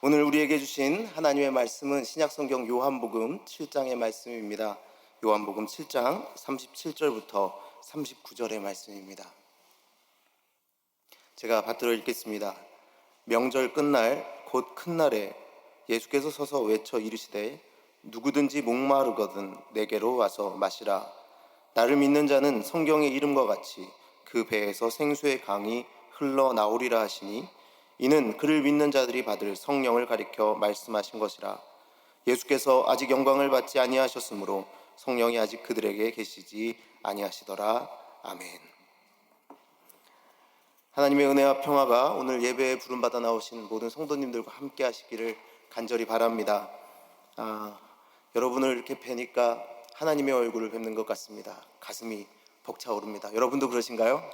오늘 우리에게 주신 하나님의 말씀은 신약성경 요한복음 7장의 말씀입니다. 요한복음 7장 37절부터 39절의 말씀입니다. 제가 받들어 읽겠습니다. 명절 끝날 곧 큰 날에 예수께서 서서 외쳐 이르시되 누구든지 목마르거든 내게로 와서 마시라. 나를 믿는 자는 성경의 이름과 같이 그 배에서 생수의 강이 흘러나오리라 하시니 이는 그를 믿는 자들이 받을 성령을 가리켜 말씀하신 것이라. 예수께서 아직 영광을 받지 아니하셨으므로 성령이 아직 그들에게 계시지 아니하시더라. 아멘. 하나님의 은혜와 평화가 오늘 예배에 부름받아 나오신 모든 성도님들과 함께 하시기를 간절히 바랍니다. 여러분을 이렇게 뵈니까 하나님의 얼굴을 뵙는 것 같습니다. 가슴이 벅차오릅니다. 여러분도 그러신가요?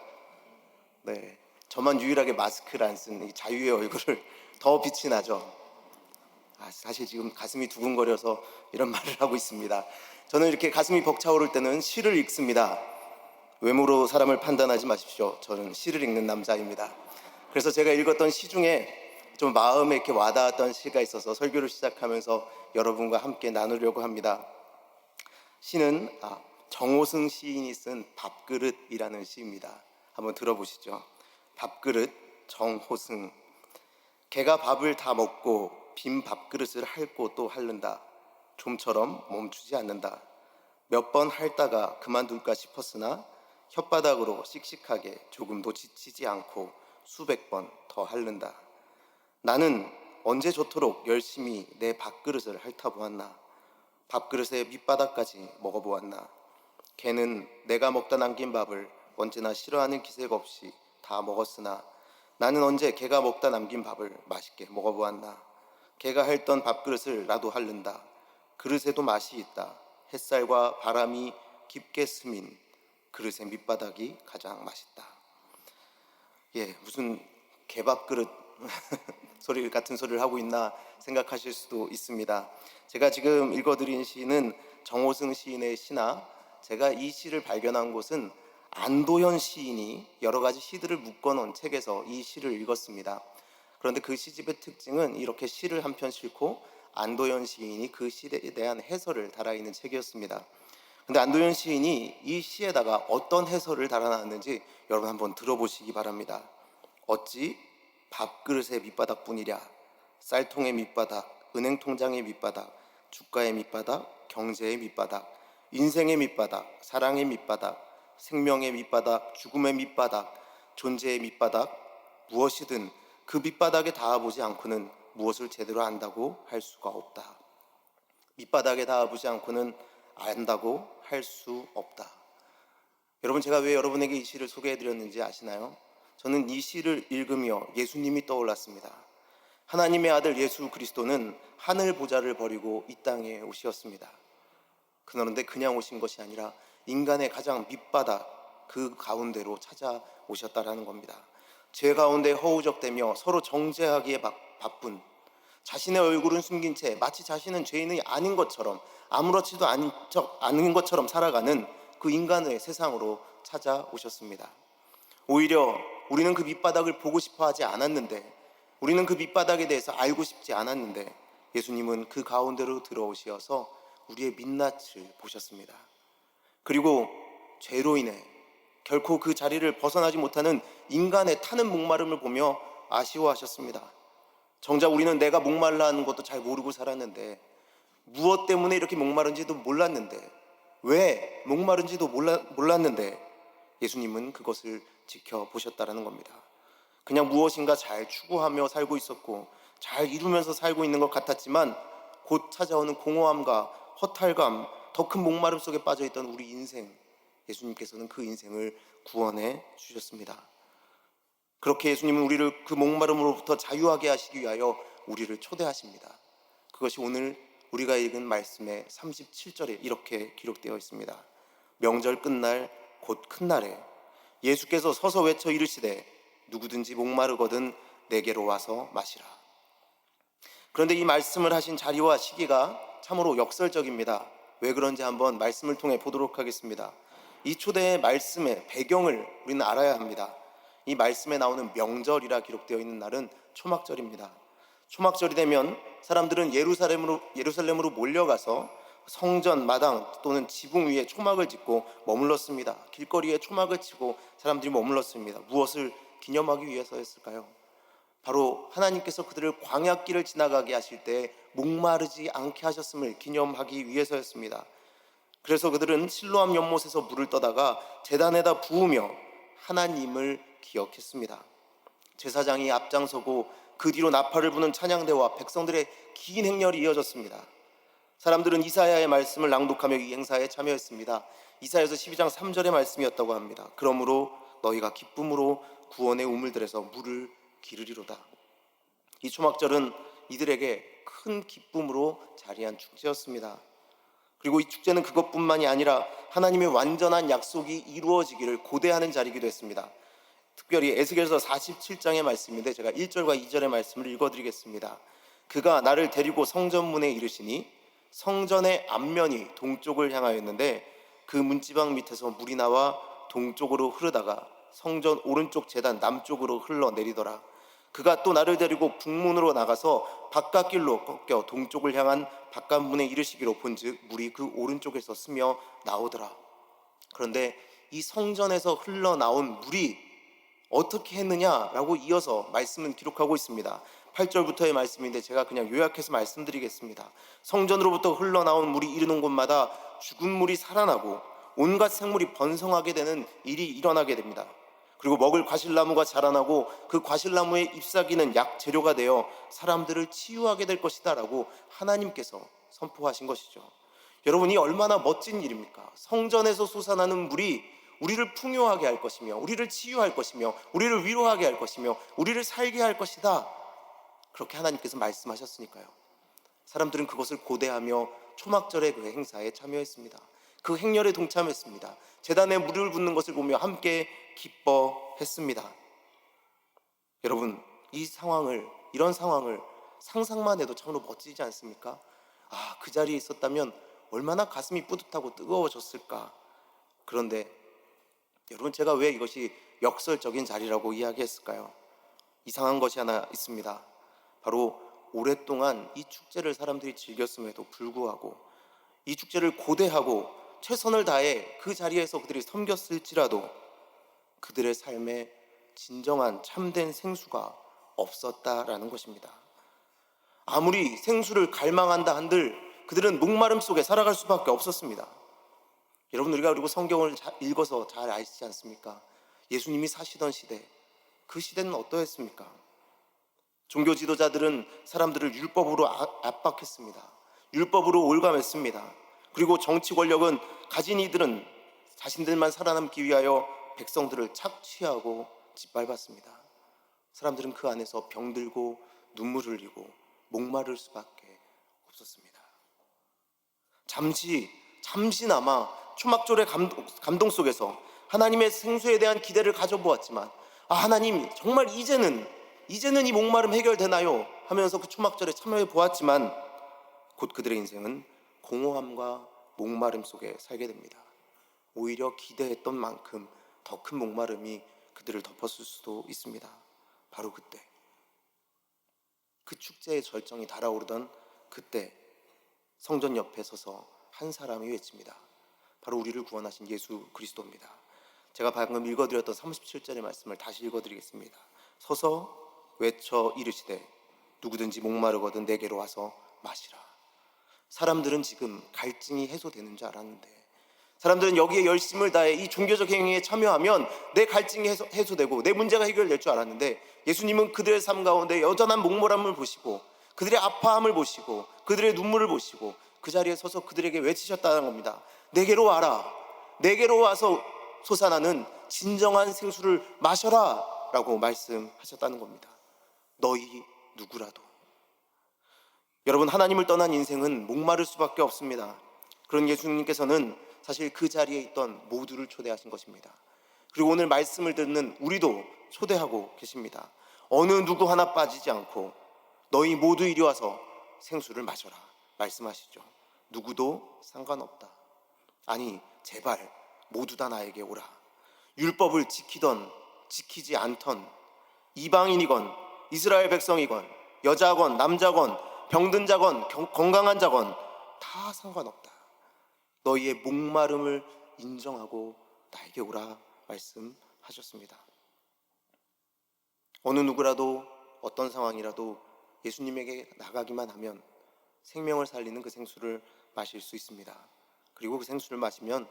네. 저만 유일하게 마스크를 안 쓴 이 자유의 얼굴을 더 빛이 나죠. 사실 지금 가슴이 두근거려서 이런 말을 하고 있습니다. 저는 이렇게 가슴이 벅차오를 때는 시를 읽습니다. 외모로 사람을 판단하지 마십시오. 저는 시를 읽는 남자입니다. 그래서 제가 읽었던 시 중에 좀 마음에 이렇게 와닿았던 시가 있어서 설교를 시작하면서 여러분과 함께 나누려고 합니다. 시는 정호승 시인이 쓴 밥그릇이라는 시입니다. 한번 들어보시죠. 밥그릇 정호승. 개가 밥을 다 먹고 빈 밥그릇을 핥고 또 핥는다. 좀처럼 멈추지 않는다. 몇 번 핥다가 그만둘까 싶었으나 혓바닥으로 씩씩하게 조금도 지치지 않고 수백 번 더 핥는다. 나는 언제 저토록 열심히 내 밥그릇을 핥아보았나. 밥그릇의 밑바닥까지 먹어보았나. 개는 내가 먹다 남긴 밥을 언제나 싫어하는 기색 없이 다 먹었으나 나는 언제 개가 먹다 남긴 밥을 맛있게 먹어보았나. 개가 핥던 밥그릇을 나도 핥는다. 그릇에도 맛이 있다. 햇살과 바람이 깊게 스민 그릇의 밑바닥이 가장 맛있다. 무슨 개밥그릇 소리 같은 소리를 하고 있나 생각하실 수도 있습니다. 제가 지금 읽어드린 시는 정호승 시인의 시나 제가 이 시를 발견한 곳은 안도현 시인이 여러 가지 시들을 묶어놓은 책에서 이 시를 읽었습니다. 그런데 그 시집의 특징은 이렇게 시를 한 편 싣고 안도현 시인이 그 시에 대한 해설을 달아있는 책이었습니다. 그런데 안도현 시인이 이 시에다가 어떤 해설을 달아놨는지 여러분 한번 들어보시기 바랍니다. 어찌 밥그릇의 밑바닥뿐이랴. 쌀통의 밑바닥, 은행통장의 밑바닥, 주가의 밑바닥, 경제의 밑바닥, 인생의 밑바닥, 사랑의 밑바닥, 생명의 밑바닥, 죽음의 밑바닥, 존재의 밑바닥, 무엇이든 그 밑바닥에 닿아보지 않고는 무엇을 제대로 안다고 할 수가 없다. 밑바닥에 닿아보지 않고는 안다고 할 수 없다. 여러분, 제가 왜 여러분에게 이 시를 소개해드렸는지 아시나요? 저는 이 시를 읽으며 예수님이 떠올랐습니다. 하나님의 아들 예수 그리스도는 하늘 보좌를 버리고 이 땅에 오셨습니다. 그런데 그냥 오신 것이 아니라 인간의 가장 밑바닥 그 가운데로 찾아오셨다라는 겁니다. 죄 가운데 허우적대며 서로 정죄하기에 바쁜, 자신의 얼굴은 숨긴 채 마치 자신은 죄인이 아닌 것처럼 아무렇지도 않은 것처럼 살아가는 그 인간의 세상으로 찾아오셨습니다. 오히려 우리는 그 밑바닥을 보고 싶어 하지 않았는데, 우리는 그 밑바닥에 대해서 알고 싶지 않았는데 예수님은 그 가운데로 들어오셔서 우리의 민낯을 보셨습니다. 그리고 죄로 인해 결코 그 자리를 벗어나지 못하는 인간의 타는 목마름을 보며 아쉬워하셨습니다. 정작 우리는 내가 목말라 하는 것도 잘 모르고 살았는데, 무엇 때문에 이렇게 목마른지도 몰랐는데, 왜 목마른지도 몰랐는데 예수님은 그것을 지켜보셨다라는 겁니다. 그냥 무엇인가 잘 추구하며 살고 있었고 잘 이루면서 살고 있는 것 같았지만 곧 찾아오는 공허함과 허탈감, 더 큰 목마름 속에 빠져있던 우리 인생, 예수님께서는 그 인생을 구원해 주셨습니다. 그렇게 예수님은 우리를 그 목마름으로부터 자유하게 하시기 위하여 우리를 초대하십니다. 그것이 오늘 우리가 읽은 말씀의 37절에 이렇게 기록되어 있습니다. 명절 끝날 곧 큰 날에 예수께서 서서 외쳐 이르시되 누구든지 목마르거든 내게로 와서 마시라. 그런데 이 말씀을 하신 자리와 시기가 참으로 역설적입니다. 왜 그런지 한번 말씀을 통해 보도록 하겠습니다. 이 초대의 말씀의 배경을 우리는 알아야 합니다. 이 말씀에 나오는 명절이라 기록되어 있는 날은 초막절입니다. 초막절이 되면 사람들은 예루살렘으로 몰려가서 성전 마당 또는 지붕 위에 초막을 짓고 머물렀습니다. 길거리에 초막을 치고 사람들이 머물렀습니다. 무엇을 기념하기 위해서였을까요? 바로 하나님께서 그들을 광야길을 지나가게 하실 때 목마르지 않게 하셨음을 기념하기 위해서였습니다. 그래서 그들은 실로암 연못에서 물을 떠다가 제단에다 부으며 하나님을 기억했습니다. 제사장이 앞장서고 그 뒤로 나팔을 부는 찬양대와 백성들의 긴 행렬이 이어졌습니다. 사람들은 이사야의 말씀을 낭독하며 이 행사에 참여했습니다. 이사야서 12장 3절의 말씀이었다고 합니다. 그러므로 너희가 기쁨으로 구원의 우물들에서 물을 기르리로다. 이 초막절은 이들에게 큰 기쁨으로 자리한 축제였습니다. 그리고 이 축제는 그것뿐만이 아니라 하나님의 완전한 약속이 이루어지기를 고대하는 자리이기도 했습니다. 특별히 에스겔서 47장의 말씀인데 제가 1절과 2절의 말씀을 읽어드리겠습니다. 그가 나를 데리고 성전문에 이르시니 성전의 앞면이 동쪽을 향하였는데 그 문지방 밑에서 물이 나와 동쪽으로 흐르다가 성전 오른쪽 제단 남쪽으로 흘러내리더라. 그가 또 나를 데리고 북문으로 나가서 바깥길로 꺾여 동쪽을 향한 바깥문에 이르시기로 본즉 물이 그 오른쪽에서 스며 나오더라. 그런데 이 성전에서 흘러나온 물이 어떻게 했느냐라고 이어서 말씀은 기록하고 있습니다. 8절부터의 말씀인데 제가 그냥 요약해서 말씀드리겠습니다. 성전으로부터 흘러나온 물이 이르는 곳마다 죽은 물이 살아나고 온갖 생물이 번성하게 되는 일이 일어나게 됩니다. 그리고 먹을 과실나무가 자라나고 그 과실나무의 잎사귀는 약 재료가 되어 사람들을 치유하게 될 것이다 라고 하나님께서 선포하신 것이죠. 여러분, 이 얼마나 멋진 일입니까? 성전에서 솟아나는 물이 우리를 풍요하게 할 것이며 우리를 치유할 것이며 우리를 위로하게 할 것이며 우리를 살게 할 것이다, 그렇게 하나님께서 말씀하셨으니까요. 사람들은 그것을 고대하며 초막절의 그 행사에 참여했습니다. 그 행렬에 동참했습니다. 제단에 물을 붓는 것을 보며 함께 기뻐했습니다. 여러분, 이런 상황을 상상만 해도 참으로 멋지지 않습니까? 그 자리에 있었다면 얼마나 가슴이 뿌듯하고 뜨거워졌을까. 그런데 여러분, 제가 왜 이것이 역설적인 자리라고 이야기했을까요? 이상한 것이 하나 있습니다. 바로 오랫동안 이 축제를 사람들이 즐겼음에도 불구하고 이 축제를 고대하고 최선을 다해 그 자리에서 그들이 섬겼을지라도 그들의 삶에 진정한 참된 생수가 없었다라는 것입니다. 아무리 생수를 갈망한다 한들 그들은 목마름 속에 살아갈 수밖에 없었습니다. 여러분, 우리가 그리고 성경을 읽어서 잘 아시지 않습니까? 예수님이 사시던 시대, 그 시대는 어떠했습니까? 종교 지도자들은 사람들을 율법으로 압박했습니다. 율법으로 올감했습니다. 그리고 정치 권력은 가진 이들은 자신들만 살아남기 위하여 백성들을 착취하고 짓밟았습니다. 사람들은 그 안에서 병들고 눈물 흘리고 목마를 수밖에 없었습니다. 잠시나마 초막절의 감동 속에서 하나님의 생수에 대한 기대를 가져보았지만 하나님, 정말 이제는 이 목마름 해결되나요? 하면서 그 초막절에 참여해 보았지만 곧 그들의 인생은 공허함과 목마름 속에 살게 됩니다. 오히려 기대했던 만큼 더 큰 목마름이 그들을 덮었을 수도 있습니다. 바로 그때, 그 축제의 절정이 달아오르던 그때 성전 옆에 서서 한 사람이 외칩니다. 바로 우리를 구원하신 예수 그리스도입니다. 제가 방금 읽어드렸던 37절의 말씀을 다시 읽어드리겠습니다. 서서 외쳐 이르시되 누구든지 목마르거든 내게로 와서 마시라. 사람들은 지금 갈증이 해소되는 줄 알았는데, 사람들은 여기에 열심을 다해 이 종교적 행위에 참여하면 내 갈증이 해소되고 내 문제가 해결될 줄 알았는데, 예수님은 그들의 삶 가운데 여전한 목마름을 보시고 그들의 아파함을 보시고 그들의 눈물을 보시고 그 자리에 서서 그들에게 외치셨다는 겁니다. 내게로 와라. 내게로 와서 솟아나는 진정한 생수를 마셔라 라고 말씀하셨다는 겁니다. 너희 누구라도. 여러분, 하나님을 떠난 인생은 목마를 수밖에 없습니다. 그런 예수님께서는 사실 그 자리에 있던 모두를 초대하신 것입니다. 그리고 오늘 말씀을 듣는 우리도 초대하고 계십니다. 어느 누구 하나 빠지지 않고 너희 모두 이리 와서 생수를 마셔라 말씀하시죠. 누구도 상관없다. 아니, 제발 모두 다 나에게 오라. 율법을 지키던 지키지 않던, 이방인이건 이스라엘 백성이건 여자건 남자건 병든 자건 건강한 자건 다 상관없다. 너희의 목마름을 인정하고 나에게 오라 말씀하셨습니다. 어느 누구라도 어떤 상황이라도 예수님에게 나가기만 하면 생명을 살리는 그 생수를 마실 수 있습니다. 그리고 그 생수를 마시면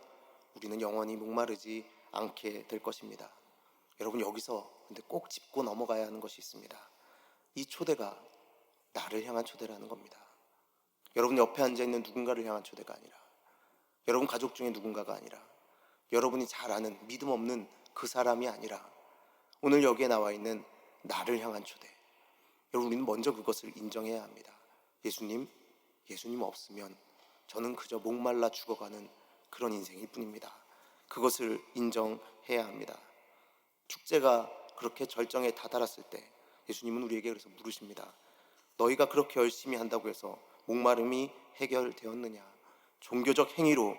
우리는 영원히 목마르지 않게 될 것입니다. 여러분, 여기서 근데 꼭 짚고 넘어가야 하는 것이 있습니다. 이 초대가 나를 향한 초대라는 겁니다. 여러분 옆에 앉아있는 누군가를 향한 초대가 아니라, 여러분 가족 중에 누군가가 아니라, 여러분이 잘 아는 믿음 없는 그 사람이 아니라, 오늘 여기에 나와 있는 나를 향한 초대. 여러분, 우리는 먼저 그것을 인정해야 합니다. 예수님 없으면 저는 그저 목말라 죽어가는 그런 인생일 뿐입니다. 그것을 인정해야 합니다. 축제가 그렇게 절정에 다다랐을 때 예수님은 우리에게 그래서 물으십니다. 너희가 그렇게 열심히 한다고 해서 목마름이 해결되었느냐? 종교적 행위로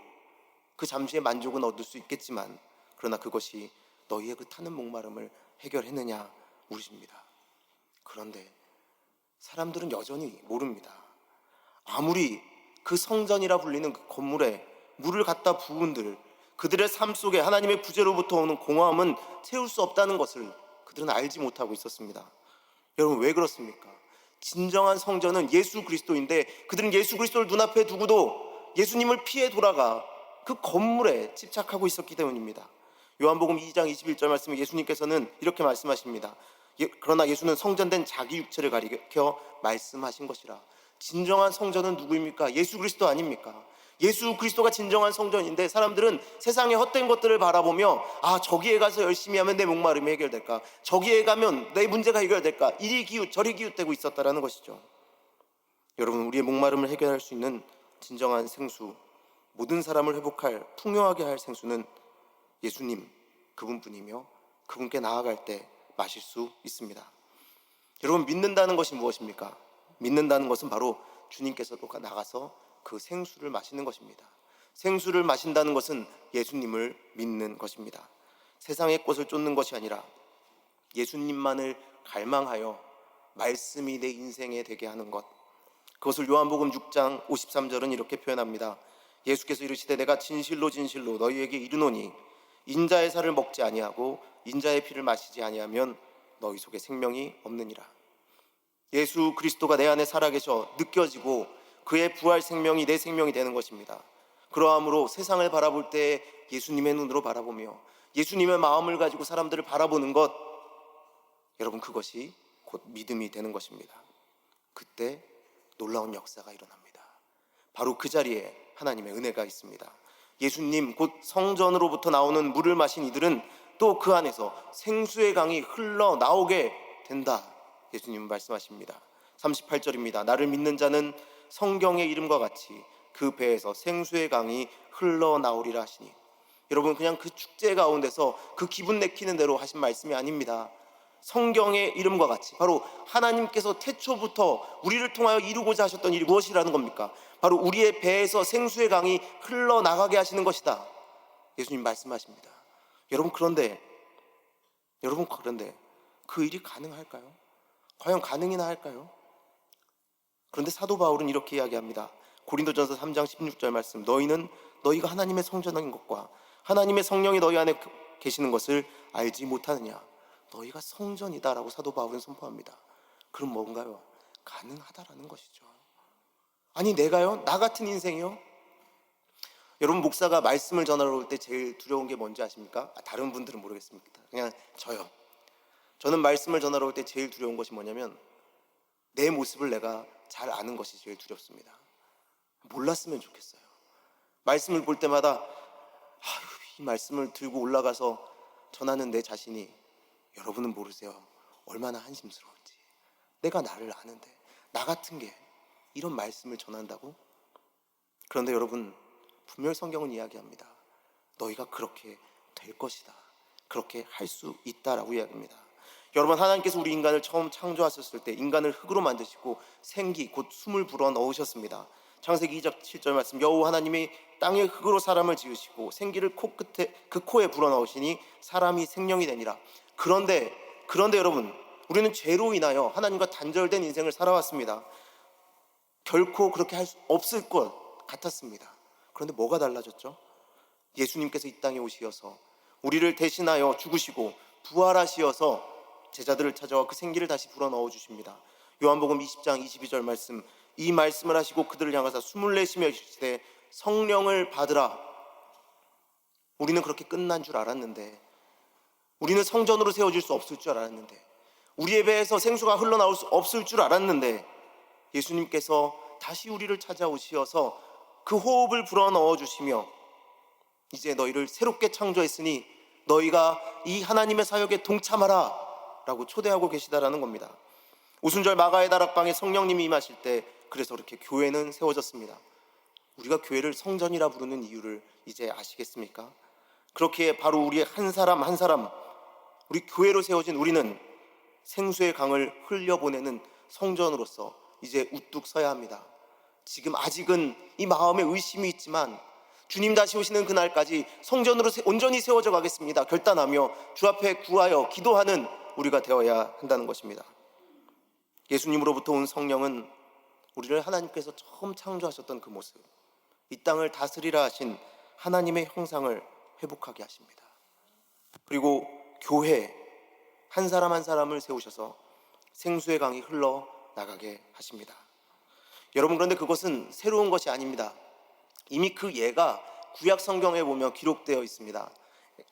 그 잠시의 만족은 얻을 수 있겠지만 그러나 그것이 너희의 그 타는 목마름을 해결했느냐 물으십니다. 그런데 사람들은 여전히 모릅니다. 아무리 그 성전이라 불리는 그 건물에 물을 갖다 부은들 그들의 삶 속에 하나님의 부재로부터 오는 공허함은 채울 수 없다는 것을 그들은 알지 못하고 있었습니다. 여러분, 왜 그렇습니까? 진정한 성전은 예수 그리스도인데 그들은 예수 그리스도를 눈앞에 두고도 예수님을 피해 돌아가 그 건물에 집착하고 있었기 때문입니다. 요한복음 2장 21절 말씀에 예수님께서는 이렇게 말씀하십니다. 그러나 예수는 성전된 자기 육체를 가리켜 말씀하신 것이라. 진정한 성전은 누구입니까? 예수 그리스도 아닙니까? 예수 그리스도가 진정한 성전인데 사람들은 세상의 헛된 것들을 바라보며 저기에 가서 열심히 하면 내 목마름이 해결될까? 저기에 가면 내 문제가 해결될까? 이리 기웃 저리 기웃대고 있었다라는 것이죠. 여러분, 우리의 목마름을 해결할 수 있는 진정한 생수, 모든 사람을 회복할, 풍요하게 할 생수는 예수님 그분뿐이며 그분께 나아갈 때 마실 수 있습니다. 여러분, 믿는다는 것이 무엇입니까? 믿는다는 것은 바로 주님께서도 나가서 그 생수를 마시는 것입니다. 생수를 마신다는 것은 예수님을 믿는 것입니다. 세상의 꽃을 쫓는 것이 아니라 예수님만을 갈망하여 말씀이 내 인생에 되게 하는 것, 그것을 요한복음 6장 53절은 이렇게 표현합니다. 예수께서 이르시되 내가 진실로 진실로 너희에게 이르노니 인자의 살을 먹지 아니하고 인자의 피를 마시지 아니하면 너희 속에 생명이 없느니라. 예수 그리스도가 내 안에 살아계셔 느껴지고 그의 부활 생명이 내 생명이 되는 것입니다. 그러함으로 세상을 바라볼 때 예수님의 눈으로 바라보며 예수님의 마음을 가지고 사람들을 바라보는 것, 여러분, 그것이 곧 믿음이 되는 것입니다. 그때 놀라운 역사가 일어납니다. 바로 그 자리에 하나님의 은혜가 있습니다. 예수님 곧 성전으로부터 나오는 물을 마신 이들은 또 그 안에서 생수의 강이 흘러나오게 된다. 예수님은 말씀하십니다. 38절입니다. 나를 믿는 자는 성경의 이름과 같이 그 배에서 생수의 강이 흘러나오리라 하시니. 여러분, 그냥 그 축제 가운데서 그 기분 내키는 대로 하신 말씀이 아닙니다. 성경의 이름과 같이 바로 하나님께서 태초부터 우리를 통하여 이루고자 하셨던 일이 무엇이라는 겁니까? 바로 우리의 배에서 생수의 강이 흘러나가게 하시는 것이다. 예수님 말씀하십니다. 여러분, 그런데 그 일이 가능할까요? 과연 가능이나 할까요? 그런데 사도 바울은 이렇게 이야기합니다. 고린도전서 3장 16절 말씀, 너희가 하나님의 성전인 것과 하나님의 성령이 너희 안에 계시는 것을 알지 못하느냐? 너희가 성전이다라고 사도 바울은 선포합니다. 그럼 뭔가요? 가능하다라는 것이죠. 아니, 내가요? 나 같은 인생이요? 여러분, 목사가 말씀을 전하러 올 때 제일 두려운 게 뭔지 아십니까? 다른 분들은 모르겠습니다. 그냥 저요. 저는 말씀을 전하러 올 때 제일 두려운 것이 뭐냐면 내 모습을 내가 잘 아는 것이 제일 두렵습니다. 몰랐으면 좋겠어요. 말씀을 볼 때마다 이 말씀을 들고 올라가서 전하는 내 자신이, 여러분은 모르세요, 얼마나 한심스러운지. 내가 나를 아는데 나 같은 게 이런 말씀을 전한다고? 그런데 여러분, 분명히 성경은 이야기합니다. 너희가 그렇게 될 것이다, 그렇게 할 수 있다라고 이야기합니다. 여러분, 하나님께서 우리 인간을 처음 창조하셨을 때 인간을 흙으로 만드시고 생기 곧 숨을 불어 넣으셨습니다. 창세기 2장 7절 말씀, 여호와 하나님이 땅의 흙으로 사람을 지으시고 생기를 그 코에 불어 넣으시니 사람이 생명이 되니라. 그런데 여러분, 우리는 죄로 인하여 하나님과 단절된 인생을 살아왔습니다. 결코 그렇게 할 수 없을 것 같았습니다. 그런데 뭐가 달라졌죠? 예수님께서 이 땅에 오시어서 우리를 대신하여 죽으시고 부활하시어서 제자들을 찾아와 그 생기를 다시 불어넣어 주십니다. 요한복음 20장 22절 말씀, 이 말씀을 하시고 그들을 향하사 숨을 내쉬며 이르시되 성령을 받으라. 우리는 그렇게 끝난 줄 알았는데, 우리는 성전으로 세워질 수 없을 줄 알았는데, 우리의 배에서 생수가 흘러나올 수 없을 줄 알았는데, 예수님께서 다시 우리를 찾아오시어서 그 호흡을 불어넣어 주시며 이제 너희를 새롭게 창조했으니 너희가 이 하나님의 사역에 동참하라 라고 초대하고 계시다라는 겁니다. 오순절 마가의 다락방에 성령님이 임하실 때 그래서 그렇게 교회는 세워졌습니다. 우리가 교회를 성전이라 부르는 이유를 이제 아시겠습니까? 그렇게 바로 우리 한 사람 한 사람, 우리 교회로 세워진 우리는 생수의 강을 흘려보내는 성전으로서 이제 우뚝 서야 합니다. 지금 아직은 이 마음에 의심이 있지만 주님 다시 오시는 그날까지 성전으로 온전히 세워져 가겠습니다 결단하며 주 앞에 구하여 기도하는 우리가 되어야 한다는 것입니다. 예수님으로부터 온 성령은 우리를 하나님께서 처음 창조하셨던 그 모습, 이 땅을 다스리라 하신 하나님의 형상을 회복하게 하십니다. 그리고 교회 한 사람 한 사람을 세우셔서 생수의 강이 흘러나가게 하십니다. 여러분, 그런데 그것은 새로운 것이 아닙니다. 이미 그 예가 구약 성경에 보면 기록되어 있습니다.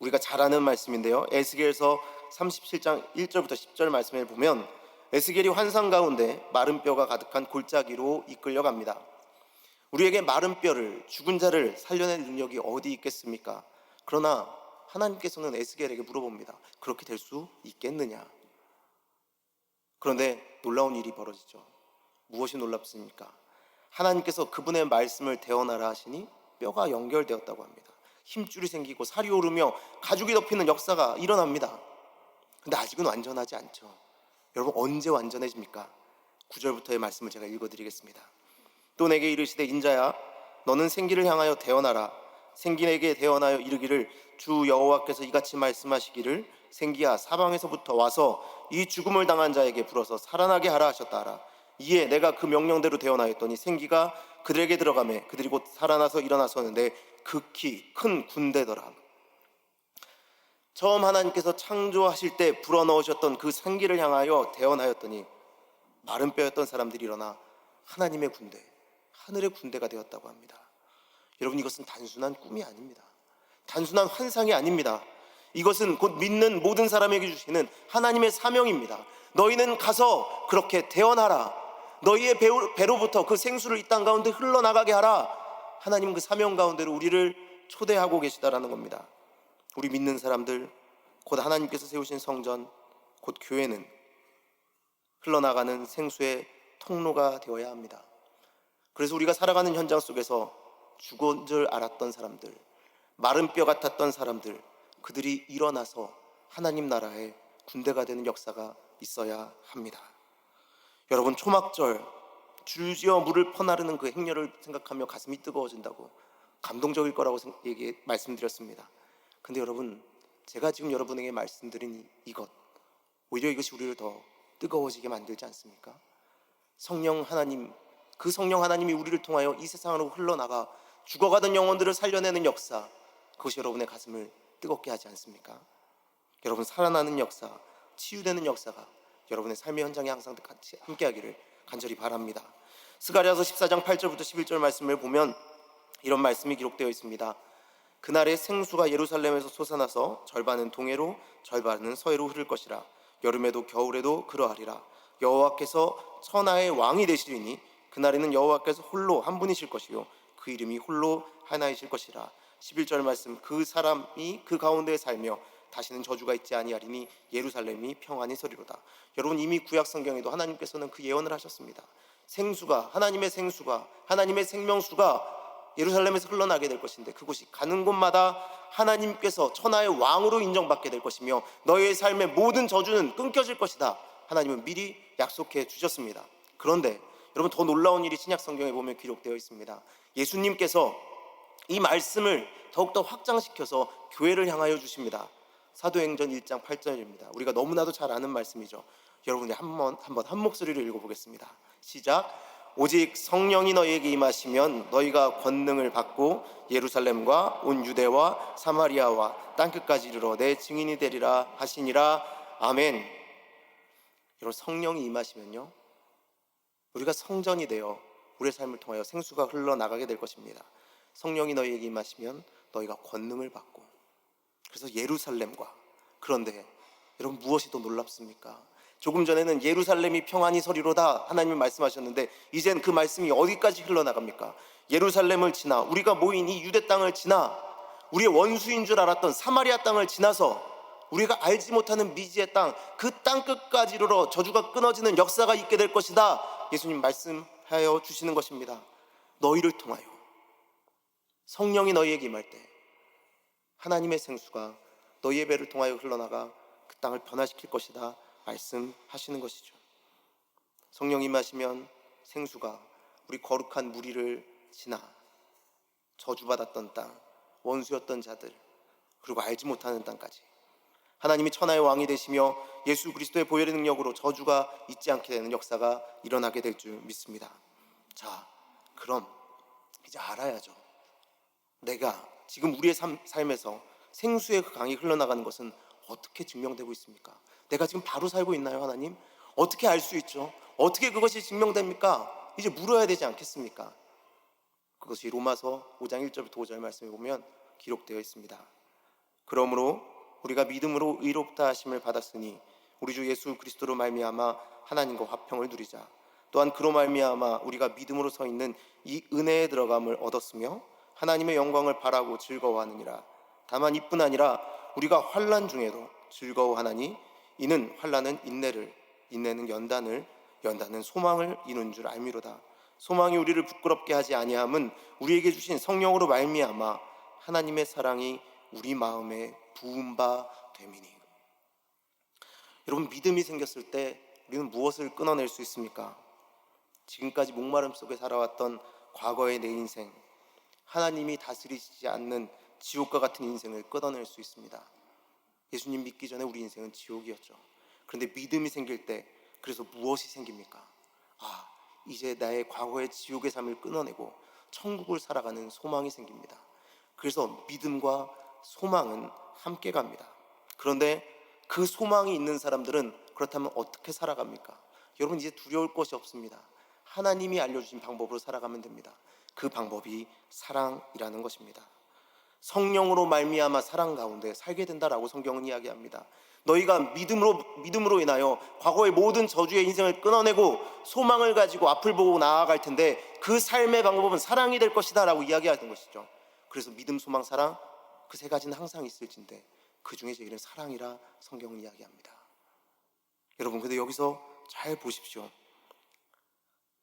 우리가 잘 아는 말씀인데요, 에스겔서 37장 1절부터 10절 말씀을 보면 에스겔이 환상 가운데 마른 뼈가 가득한 골짜기로 이끌려갑니다. 우리에게 마른 뼈를, 죽은 자를 살려낼 능력이 어디 있겠습니까? 그러나 하나님께서는 에스겔에게 물어봅니다. 그렇게 될 수 있겠느냐? 그런데 놀라운 일이 벌어지죠. 무엇이 놀랍습니까? 하나님께서 그분의 말씀을 대언하라 하시니 뼈가 연결되었다고 합니다. 힘줄이 생기고 살이 오르며 가죽이 덮이는 역사가 일어납니다. 근데 아직은 완전하지 않죠. 여러분, 언제 완전해집니까? 9절부터의 말씀을 제가 읽어드리겠습니다. 또 내게 이르시되 인자야, 너는 생기를 향하여 대언하라. 생기에게 대언하여 이르기를 주 여호와께서 이같이 말씀하시기를 생기야, 사방에서부터 와서 이 죽음을 당한 자에게 불어서 살아나게 하라 하셨다 하라. 이에 내가 그 명령대로 대언하였더니 생기가 그들에게 들어가매 그들이 곧 살아나서 일어나서는데 극히 큰 군대더라. 처음 하나님께서 창조하실 때 불어넣으셨던 그 생기를 향하여 대언하였더니 마른 뼈였던 사람들이 일어나 하나님의 군대, 하늘의 군대가 되었다고 합니다. 여러분, 이것은 단순한 꿈이 아닙니다. 단순한 환상이 아닙니다. 이것은 곧 믿는 모든 사람에게 주시는 하나님의 사명입니다. 너희는 가서 그렇게 대언하라. 너희의 배로부터 그 생수를 이 땅 가운데 흘러나가게 하라. 하나님 그 사명 가운데로 우리를 초대하고 계시다라는 겁니다. 우리 믿는 사람들, 곧 하나님께서 세우신 성전, 곧 교회는 흘러나가는 생수의 통로가 되어야 합니다. 그래서 우리가 살아가는 현장 속에서 죽은 줄 알았던 사람들, 마른 뼈 같았던 사람들, 그들이 일어나서 하나님 나라의 군대가 되는 역사가 있어야 합니다. 여러분, 초막절 줄지어 물을 퍼나르는 그 행렬을 생각하며 가슴이 뜨거워진다고 감동적일 거라고 말씀드렸습니다. 근데 여러분, 제가 지금 여러분에게 말씀드린 이것, 오히려 이것이 우리를 더 뜨거워지게 만들지 않습니까? 성령 하나님, 그 성령 하나님이 우리를 통하여 이 세상으로 흘러나가 죽어가던 영혼들을 살려내는 역사, 그것이 여러분의 가슴을 뜨겁게 하지 않습니까? 여러분, 살아나는 역사, 치유되는 역사가 여러분의 삶의 현장에 항상 같이 함께하기를 간절히 바랍니다. 스가랴서 14장 8절부터 11절 말씀을 보면 이런 말씀이 기록되어 있습니다. 그날에 생수가 예루살렘에서 솟아나서 절반은 동해로 절반은 서해로 흐를 것이라. 여름에도 겨울에도 그러하리라. 여호와께서 천하의 왕이 되시리니 그날에는 여호와께서 홀로 한 분이실 것이요 그 이름이 홀로 하나이실 것이라. 11절 말씀, 그 사람이 그 가운데 살며 다시는 저주가 있지 아니하리니 예루살렘이 평안히 서리로다. 여러분, 이미 구약 성경에도 하나님께서는 그 예언을 하셨습니다. 생수가, 하나님의 생수가, 하나님의 생명수가 예루살렘에서 흘러나게 될 것인데 그곳이 가는 곳마다 하나님께서 천하의 왕으로 인정받게 될 것이며 너희의 삶의 모든 저주는 끊겨질 것이다. 하나님은 미리 약속해 주셨습니다. 그런데 여러분, 더 놀라운 일이 신약 성경에 보면 기록되어 있습니다. 예수님께서 이 말씀을 더욱더 확장시켜서 교회를 향하여 주십니다. 사도행전 1장 8절입니다. 우리가 너무나도 잘 아는 말씀이죠. 여러분이 한번 한 목소리로 읽어보겠습니다. 시작. 오직 성령이 너희에게 임하시면 너희가 권능을 받고 예루살렘과 온 유대와 사마리아와 땅끝까지 이르러 내 증인이 되리라 하시니라. 아멘. 여러분, 성령이 임하시면요, 우리가 성전이 되어 우리의 삶을 통하여 생수가 흘러나가게 될 것입니다. 성령이 너희에게 임하시면 너희가 권능을 받고, 그래서 예루살렘과, 그런데 여러분, 무엇이 더 놀랍습니까? 조금 전에는 예루살렘이 평안히 서리로다 하나님이 말씀하셨는데, 이젠 그 말씀이 어디까지 흘러나갑니까? 예루살렘을 지나, 우리가 모인 이 유대 땅을 지나, 우리의 원수인 줄 알았던 사마리아 땅을 지나서 우리가 알지 못하는 미지의 땅, 그 땅끝까지 이르러 저주가 끊어지는 역사가 있게 될 것이다. 예수님 말씀하여 주시는 것입니다. 너희를 통하여 성령이 너희에게 임할 때 하나님의 생수가 너희의 배를 통하여 흘러나가 그 땅을 변화시킬 것이다 말씀하시는 것이죠. 성령이 임하시면 생수가 우리 거룩한 무리를 지나 저주받았던 땅, 원수였던 자들, 그리고 알지 못하는 땅까지 하나님이 천하의 왕이 되시며 예수 그리스도의 보혈의 능력으로 저주가 있지 않게 되는 역사가 일어나게 될 줄 믿습니다. 자, 그럼 이제 알아야죠. 내가 지금 우리의 삶에서 생수의 강이 흘러나가는 것은 어떻게 증명되고 있습니까? 내가 지금 바로 살고 있나요, 하나님? 어떻게 알 수 있죠? 어떻게 그것이 증명됩니까? 이제 물어야 되지 않겠습니까? 그것이 로마서 5장 1절부터 5절 말씀에 보면 기록되어 있습니다. 그러므로 우리가 믿음으로 의롭다 하심을 받았으니 우리 주 예수 그리스도로 말미암아 하나님과 화평을 누리자. 또한 그로 말미암아 우리가 믿음으로 서 있는 이 은혜에 들어감을 얻었으며 하나님의 영광을 바라고 즐거워하느니라. 다만 이뿐 아니라 우리가 환난 중에도 즐거워하나니 이는 환난은 인내를, 인내는 연단을, 연단은 소망을 이룬 줄 알미로다. 소망이 우리를 부끄럽게 하지 아니함은 우리에게 주신 성령으로 말미암아 하나님의 사랑이 우리 마음에 부은 바 됨이니. 여러분, 믿음이 생겼을 때 우리는 무엇을 끊어낼 수 있습니까? 지금까지 목마름 속에 살아왔던 과거의 내 인생, 하나님이 다스리지 않는 지옥과 같은 인생을 끊어낼 수 있습니다. 예수님 믿기 전에 우리 인생은 지옥이었죠. 그런데 믿음이 생길 때 그래서 무엇이 생깁니까? 이제 나의 과거의 지옥의 삶을 끊어내고 천국을 살아가는 소망이 생깁니다. 그래서 믿음과 소망은 함께 갑니다. 그런데 그 소망이 있는 사람들은 그렇다면 어떻게 살아갑니까? 여러분, 이제 두려울 것이 없습니다. 하나님이 알려주신 방법으로 살아가면 됩니다. 그 방법이 사랑이라는 것입니다. 성령으로 말미암아 사랑 가운데 살게 된다라고 성경은 이야기합니다. 너희가 믿음으로 인하여 과거의 모든 저주의 인생을 끊어내고 소망을 가지고 앞을 보고 나아갈 텐데 그 삶의 방법은 사랑이 될 것이다 라고 이야기하는 것이죠. 그래서 믿음, 소망, 사랑, 그 세 가지는 항상 있을진데 그 중에 제일은 사랑이라 성경은 이야기합니다. 여러분, 근데 여기서 잘 보십시오.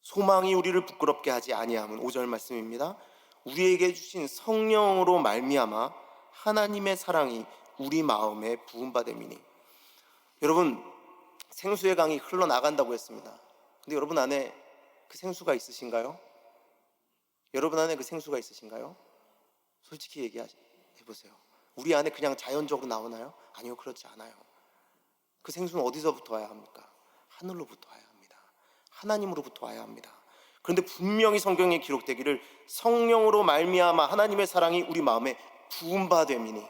소망이 우리를 부끄럽게 하지 아니함은 5절 말씀입니다. 우리에게 주신 성령으로 말미암아 하나님의 사랑이 우리 마음에 부은 바 됨이니. 여러분, 생수의 강이 흘러나간다고 했습니다. 근데 여러분 안에 그 생수가 있으신가요? 여러분 안에 그 생수가 있으신가요? 솔직히 얘기해보세요. 우리 안에 그냥 자연적으로 나오나요? 아니요, 그렇지 않아요. 그 생수는 어디서부터 와야 합니까? 하늘로부터 와야 합니다. 하나님으로부터 와야 합니다. 그런데 분명히 성경에 기록되기를 성령으로 말미암아 하나님의 사랑이 우리 마음에 부은 바 됨이니.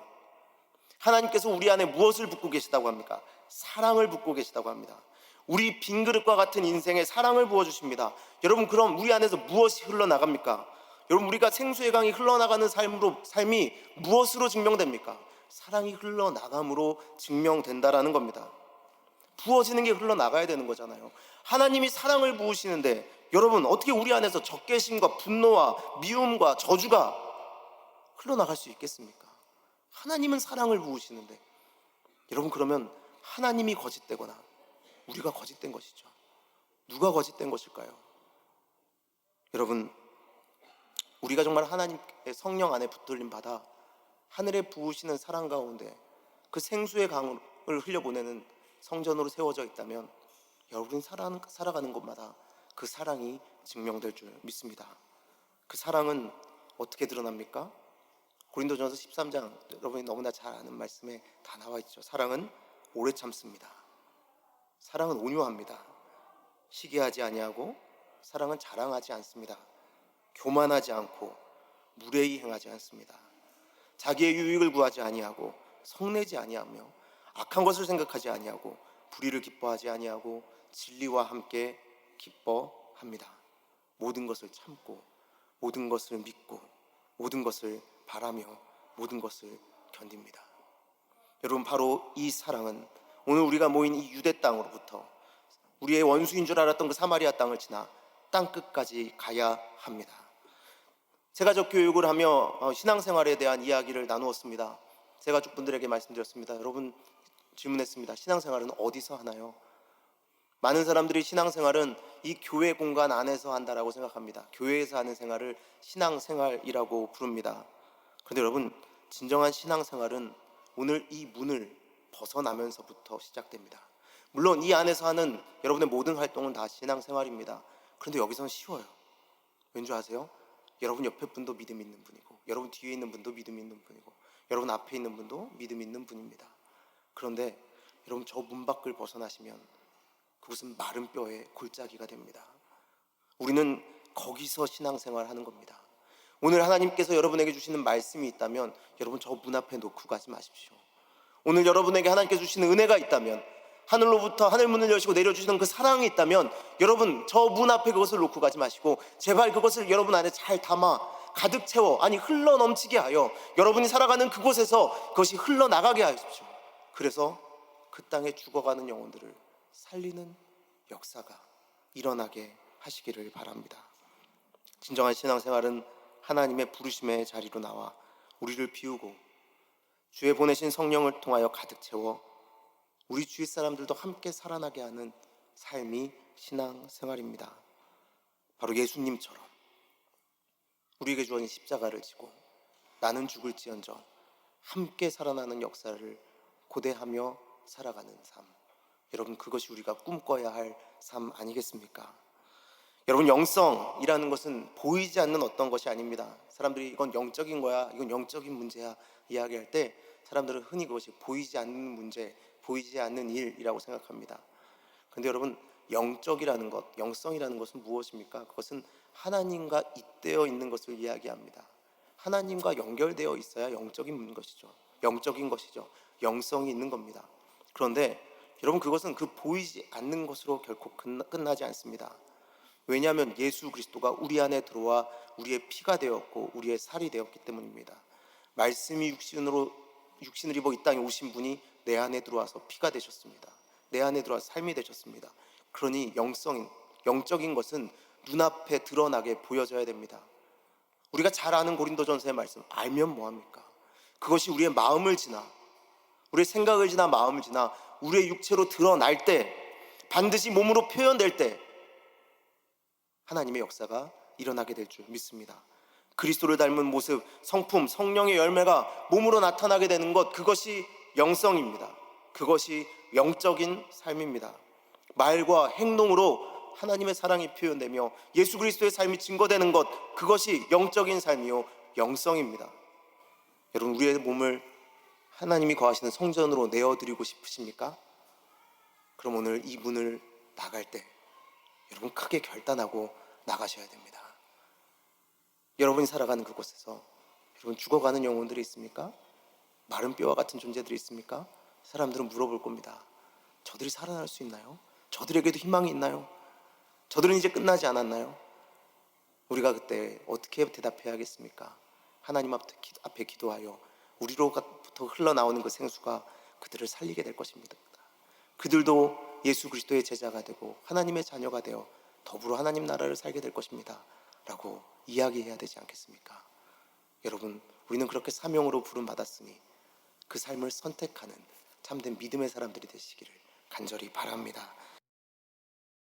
하나님께서 우리 안에 무엇을 붓고 계시다고 합니까? 사랑을 붓고 계시다고 합니다. 우리 빈 그릇과 같은 인생에 사랑을 부어주십니다. 여러분, 그럼 우리 안에서 무엇이 흘러나갑니까? 여러분, 우리가 생수의 강이 흘러나가는 삶이 무엇으로 증명됩니까? 사랑이 흘러나감으로 증명된다라는 겁니다. 부어지는 게 흘러나가야 되는 거잖아요. 하나님이 사랑을 부으시는데 여러분, 어떻게 우리 안에서 적개심과 분노와 미움과 저주가 흘러나갈 수 있겠습니까? 하나님은 사랑을 부으시는데. 여러분, 그러면 하나님이 거짓되거나 우리가 거짓된 것이죠. 누가 거짓된 것일까요? 여러분, 우리가 정말 하나님의 성령 안에 붙들림 받아 하늘에 부으시는 사랑 가운데 그 생수의 강을 흘려보내는 성전으로 세워져 있다면 여러분이 살아가는 곳마다 그 사랑이 증명될 줄 믿습니다. 그 사랑은 어떻게 드러납니까? 고린도전서 13장, 여러분이 너무나 잘 아는 말씀에 다 나와 있죠. 사랑은 오래 참습니다. 사랑은 온유합니다. 시기하지 아니하고 사랑은 자랑하지 않습니다. 교만하지 않고 무례히 행하지 않습니다. 자기의 유익을 구하지 아니하고 성내지 아니하며 악한 것을 생각하지 아니하고 불의를 기뻐하지 아니하고 진리와 함께 기뻐합니다. 모든 것을 참고 모든 것을 믿고 모든 것을 바라며 모든 것을 견딥니다. 여러분, 바로 이 사랑은 오늘 우리가 모인 이 유대 땅으로부터 우리의 원수인 줄 알았던 그 사마리아 땅을 지나 땅끝까지 가야 합니다. 세가족 교육을 하며 신앙생활에 대한 이야기를 나누었습니다. 세가족분들에게 말씀드렸습니다. 여러분, 질문했습니다. 신앙생활은 어디서 하나요? 많은 사람들이 신앙생활은 이 교회 공간 안에서 한다라고 생각합니다. 교회에서 하는 생활을 신앙생활이라고 부릅니다. 그런데 여러분, 진정한 신앙생활은 오늘 이 문을 벗어나면서부터 시작됩니다. 물론 이 안에서 하는 여러분의 모든 활동은 다 신앙생활입니다. 그런데 여기서는 쉬워요. 왠지 아세요? 여러분 옆에 분도 믿음 있는 분이고, 여러분 뒤에 있는 분도 믿음 있는 분이고, 여러분 앞에 있는 분도 믿음 있는 분입니다. 그런데 여러분, 저 문 밖을 벗어나시면 그곳은 마른 뼈의 골짜기가 됩니다. 우리는 거기서 신앙생활 하는 겁니다. 오늘 하나님께서 여러분에게 주시는 말씀이 있다면 여러분, 저 문 앞에 놓고 가지 마십시오. 오늘 여러분에게 하나님께서 주시는 은혜가 있다면, 하늘로부터 하늘문을 여시고 내려주시는 그 사랑이 있다면 여러분, 저 문 앞에 그것을 놓고 가지 마시고 제발 그것을 여러분 안에 잘 담아 가득 채워, 아니 흘러넘치게 하여 여러분이 살아가는 그곳에서 그것이 흘러나가게 하십시오. 그래서 그 땅에 죽어가는 영혼들을 살리는 역사가 일어나게 하시기를 바랍니다. 진정한 신앙생활은 하나님의 부르심의 자리로 나와 우리를 비우고 주의 보내신 성령을 통하여 가득 채워 우리 주위 사람들도 함께 살아나게 하는 삶이 신앙생활입니다. 바로 예수님처럼 우리에게 주어진 십자가를 지고 나는 죽을지언정 함께 살아나는 역사를 고대하며 살아가는 삶, 여러분, 그것이 우리가 꿈꿔야 할 삶 아니겠습니까? 여러분, 영성이라는 것은 보이지 않는 어떤 것이 아닙니다. 사람들이 이건 영적인 거야, 이건 영적인 문제야 이야기할 때 사람들은 흔히 그것이 보이지 않는 문제, 보이지 않는 일이라고 생각합니다. 그런데 여러분, 영적이라는 것, 영성이라는 것은 무엇입니까? 그것은 하나님과 잇대어 있는 것을 이야기합니다. 하나님과 연결되어 있어야 영적인 것이죠. 영적인 것이죠. 영성이 있는 겁니다. 그런데 여러분, 그것은 그 보이지 않는 것으로 결코 끝나지 않습니다. 왜냐하면 예수 그리스도가 우리 안에 들어와 우리의 피가 되었고 우리의 살이 되었기 때문입니다. 말씀이 육신을 입어 이 땅에 오신 분이 내 안에 들어와서 피가 되셨습니다. 내 안에 들어와서 삶이 되셨습니다. 그러니 영적인 것은 눈앞에 드러나게 보여져야 됩니다. 우리가 잘 아는 고린도전서의 말씀, 알면 뭐합니까? 그것이 우리의 마음을 지나, 우리의 생각을 지나 마음을 지나 우리의 육체로 드러날 때, 반드시 몸으로 표현될 때 하나님의 역사가 일어나게 될 줄 믿습니다. 그리스도를 닮은 모습, 성품, 성령의 열매가 몸으로 나타나게 되는 것, 그것이 영성입니다. 그것이 영적인 삶입니다. 말과 행동으로 하나님의 사랑이 표현되며 예수 그리스도의 삶이 증거되는 것, 그것이 영적인 삶이요 영성입니다. 여러분, 우리의 몸을 하나님이 거하시는 성전으로 내어드리고 싶으십니까? 그럼 오늘 이 문을 나갈 때 여러분, 크게 결단하고 나가셔야 됩니다. 여러분이 살아가는 그곳에서 여러분, 죽어가는 영혼들이 있습니까? 마른 뼈와 같은 존재들이 있습니까? 사람들은 물어볼 겁니다. 저들이 살아날 수 있나요? 저들에게도 희망이 있나요? 저들은 이제 끝나지 않았나요? 우리가 그때 어떻게 대답해야겠습니까? 하나님 앞에 기도하여 우리로부터 흘러나오는 그 생수가 그들을 살리게 될 것입니다. 그들도 예수 그리스도의 제자가 되고 하나님의 자녀가 되어 더불어 하나님 나라를 살게 될 것입니다 라고 이야기해야 되지 않겠습니까? 여러분, 우리는 그렇게 사명으로 부름받았으니 그 삶을 선택하는 참된 믿음의 사람들이 되시기를 간절히 바랍니다.